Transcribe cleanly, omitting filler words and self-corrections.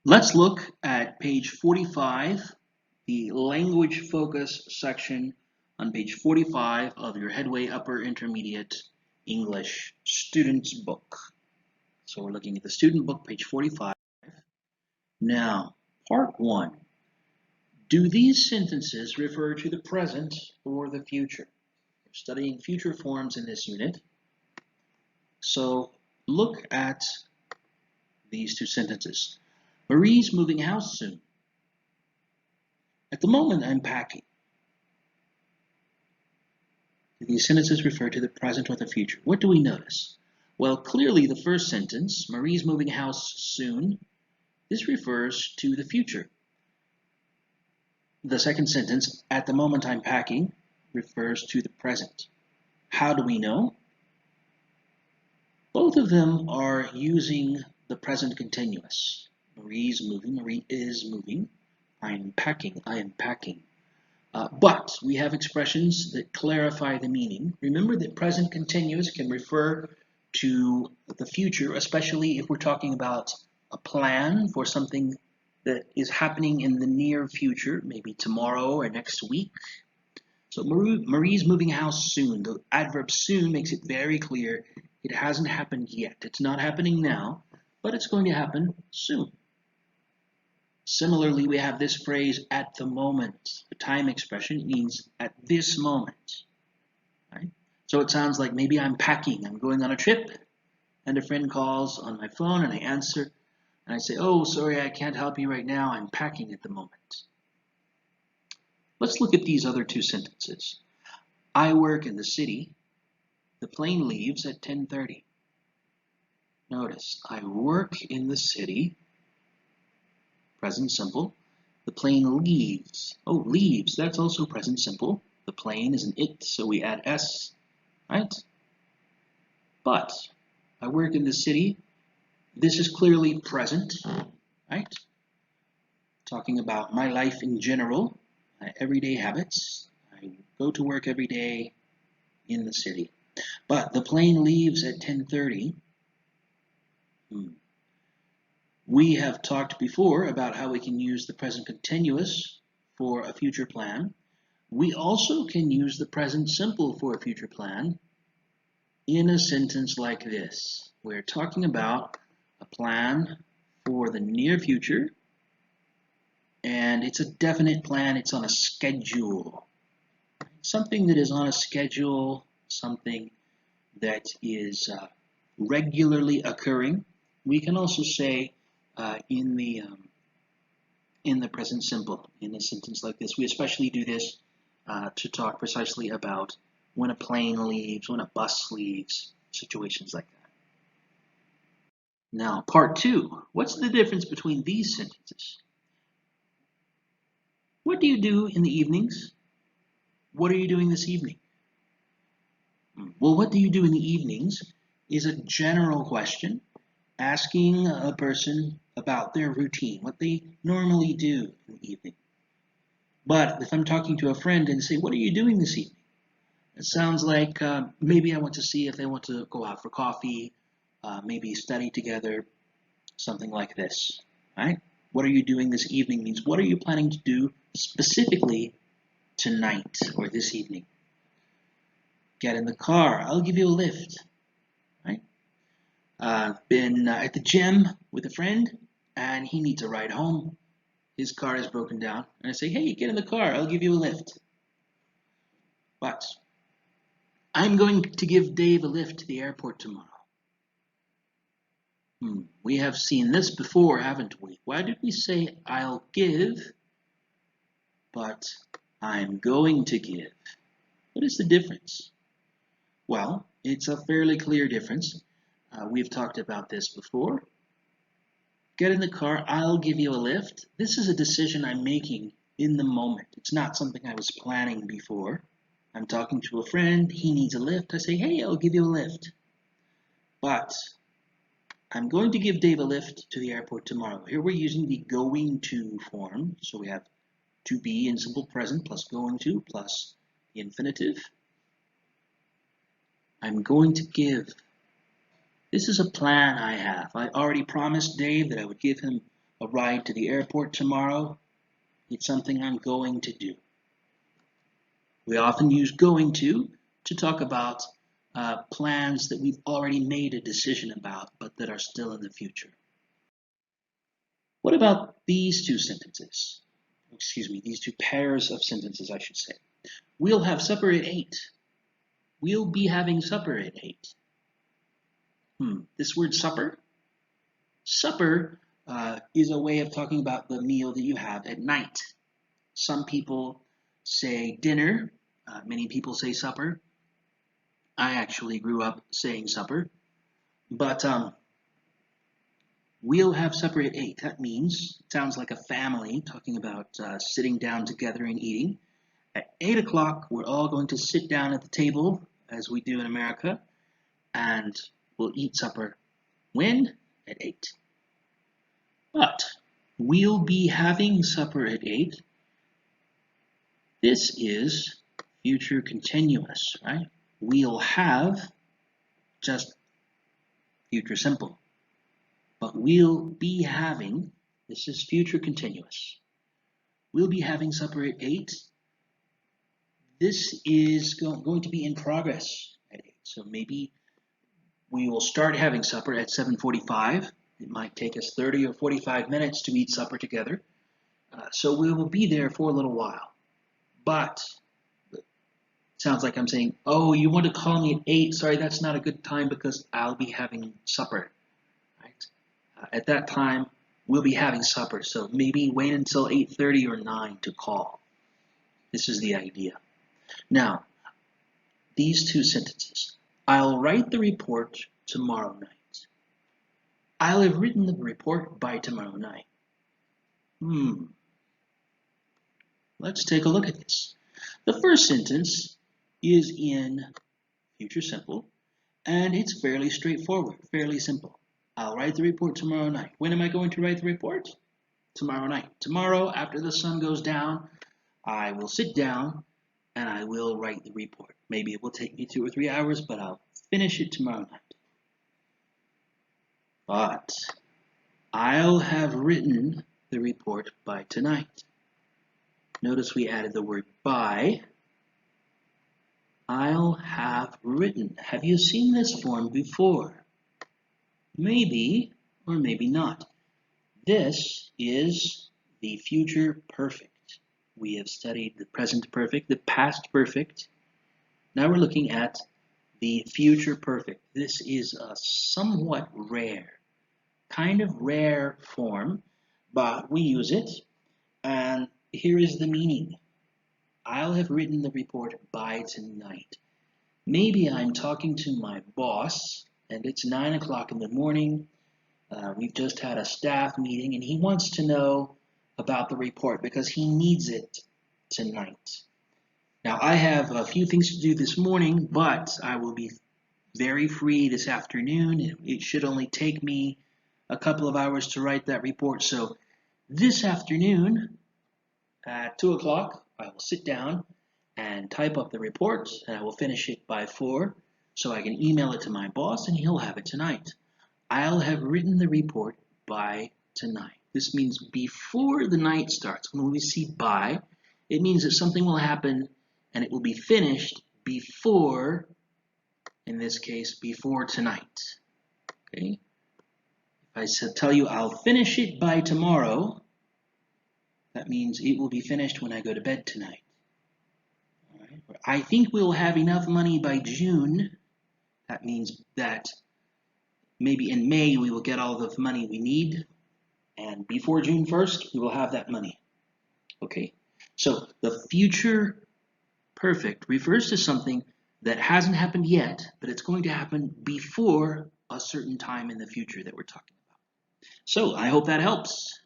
Let's look at page 45, the language focus section on page 45 of your Headway Upper Intermediate English Student's Book. So we're looking at the student book, page 45. Now, part 1. Do these sentences refer to the present or the future? We're studying future forms in this unit. So look at these two sentences. Marie's moving house soon. At the moment, I'm packing. Do these sentences refer to the present or the future? What do we notice? Well, clearly the first sentence, Marie's moving house soon, this refers to the future. The second sentence, at the moment I'm packing, refers to the present. How do we know? Both of them are using the present continuous. Marie's moving, Marie is moving. I'm packing, I am packing. But we have expressions that clarify the meaning. Remember that present continuous can refer to the future, especially if we're talking about a plan for something that is happening in the near future, maybe tomorrow or next week. So Marie's moving house soon. The adverb soon makes it very clear it hasn't happened yet. It's not happening now, but it's going to happen soon. Similarly, we have this phrase, at the moment. The time expression means at this moment. Right? So it sounds like maybe I'm packing, I'm going on a trip, and a friend calls on my phone and I answer, and I say, oh, sorry, I can't help you right now, I'm packing at the moment. Let's look at these other two sentences. I work in the city. The plane leaves at 10:30. Notice, I work in the city. Present simple. The plane leaves. Oh, leaves. That's also present simple. The plane is an it, so we add s, right? But I work in the city. This is clearly present, right? Talking about my life in general, my everyday habits. I go to work every day in the city. But the plane leaves at 10:30. We have talked before about how we can use the present continuous for a future plan. We also can use the present simple for a future plan in a sentence like this. We're talking about a plan for the near future, and it's a definite plan. It's on a schedule. Something that is on a schedule, something that is regularly occurring. We can also say in the present simple in a sentence like this. We especially do this to talk precisely about when a plane leaves, when a bus leaves, situations like that. Now, part 2. What's the difference between these sentences? What do you do in the evenings? What are you doing this evening? Well, what do you do in the evenings is a general question asking a person about their routine, what they normally do in the evening. But if I'm talking to a friend and say, what are you doing this evening? It sounds like maybe I want to see if they want to go out for coffee, maybe study together, something like this, right? What are you doing this evening means what are you planning to do specifically tonight or this evening? Get in the car, I'll give you a lift, right? Been at the gym with a friend and he needs a ride home. His car is broken down and I say, hey, get in the car, I'll give you a lift. But I'm going to give Dave a lift to the airport tomorrow. We have seen this before, haven't we? Why did we say I'll give, but I'm going to give? What is the difference? Well, it's a fairly clear difference. We've talked about this before. Get in the car, I'll give you a lift. This is a decision I'm making in the moment. It's not something I was planning before. I'm talking to a friend, he needs a lift. I say, hey, I'll give you a lift. But I'm going to give Dave a lift to the airport tomorrow. Here we're using the going to form. So we have to be in simple present plus going to plus the infinitive. I'm going to give. This is a plan I have. I already promised Dave that I would give him a ride to the airport tomorrow. It's something I'm going to do. We often use going to talk about plans that we've already made a decision about, but that are still in the future. What about these two sentences? Excuse me, these two pairs of sentences, I should say. We'll have supper at 8. We'll be having supper at 8. This word supper? Supper is a way of talking about the meal that you have at night. Some people say dinner. Many people say supper. I actually grew up saying supper. But we'll have supper at 8. That means, it sounds like a family talking about sitting down together and eating. At 8 o'clock, we're all going to sit down at the table, as we do in America, and we'll eat supper. When? At 8. But we'll be having supper at 8. This is future continuous, right? We'll have, just future simple. But we'll be having, this is future continuous. We'll be having supper at 8. This is going to be in progress at 8. So maybe we will start having supper at 7:45. It might take us 30 or 45 minutes to eat supper together. So we will be there for a little while. But it sounds like I'm saying, oh, you want to call me at 8? Sorry, that's not a good time because I'll be having supper. Right? At that time, we'll be having supper. So maybe wait until 8:30 or 9 to call. This is the idea. Now, these two sentences. I'll write the report tomorrow night. I'll have written the report by tomorrow night. Let's take a look at this. The first sentence is in future simple, and it's fairly straightforward, fairly simple. I'll write the report tomorrow night. When am I going to write the report? Tomorrow night. Tomorrow, after the sun goes down, I will sit down and I will write the report. Maybe it will take me 2 or 3 hours, but I'll finish it tomorrow night. But I'll have written the report by tonight. Notice we added the word by. I'll have written. Have you seen this form before? Maybe or maybe not. This is the future perfect. We have studied the present perfect, the past perfect. Now we're looking at the future perfect. This is a somewhat rare, kind of rare form, but we use it. And here is the meaning. I'll have written the report by tonight. Maybe I'm talking to my boss, and it's 9 o'clock in the morning. We've just had a staff meeting, and he wants to know about the report because he needs it tonight. Now, I have a few things to do this morning, but I will be very free this afternoon. It should only take me a couple of hours to write that report. So this afternoon at 2 o'clock, I will sit down and type up the report, and I will finish it by 4 so I can email it to my boss and he'll have it tonight. I'll have written the report by tonight. This means before the night starts. When we see by, it means that something will happen and it will be finished before, in this case, before tonight. Okay? If I tell you I'll finish it by tomorrow, that means it will be finished when I go to bed tonight. All right? I think we'll have enough money by June. That means that maybe in May we will get all the money we need, and before June 1st we will have that money. Okay? So the future perfect refers to something that hasn't happened yet, but it's going to happen before a certain time in the future that we're talking about. So I hope that helps.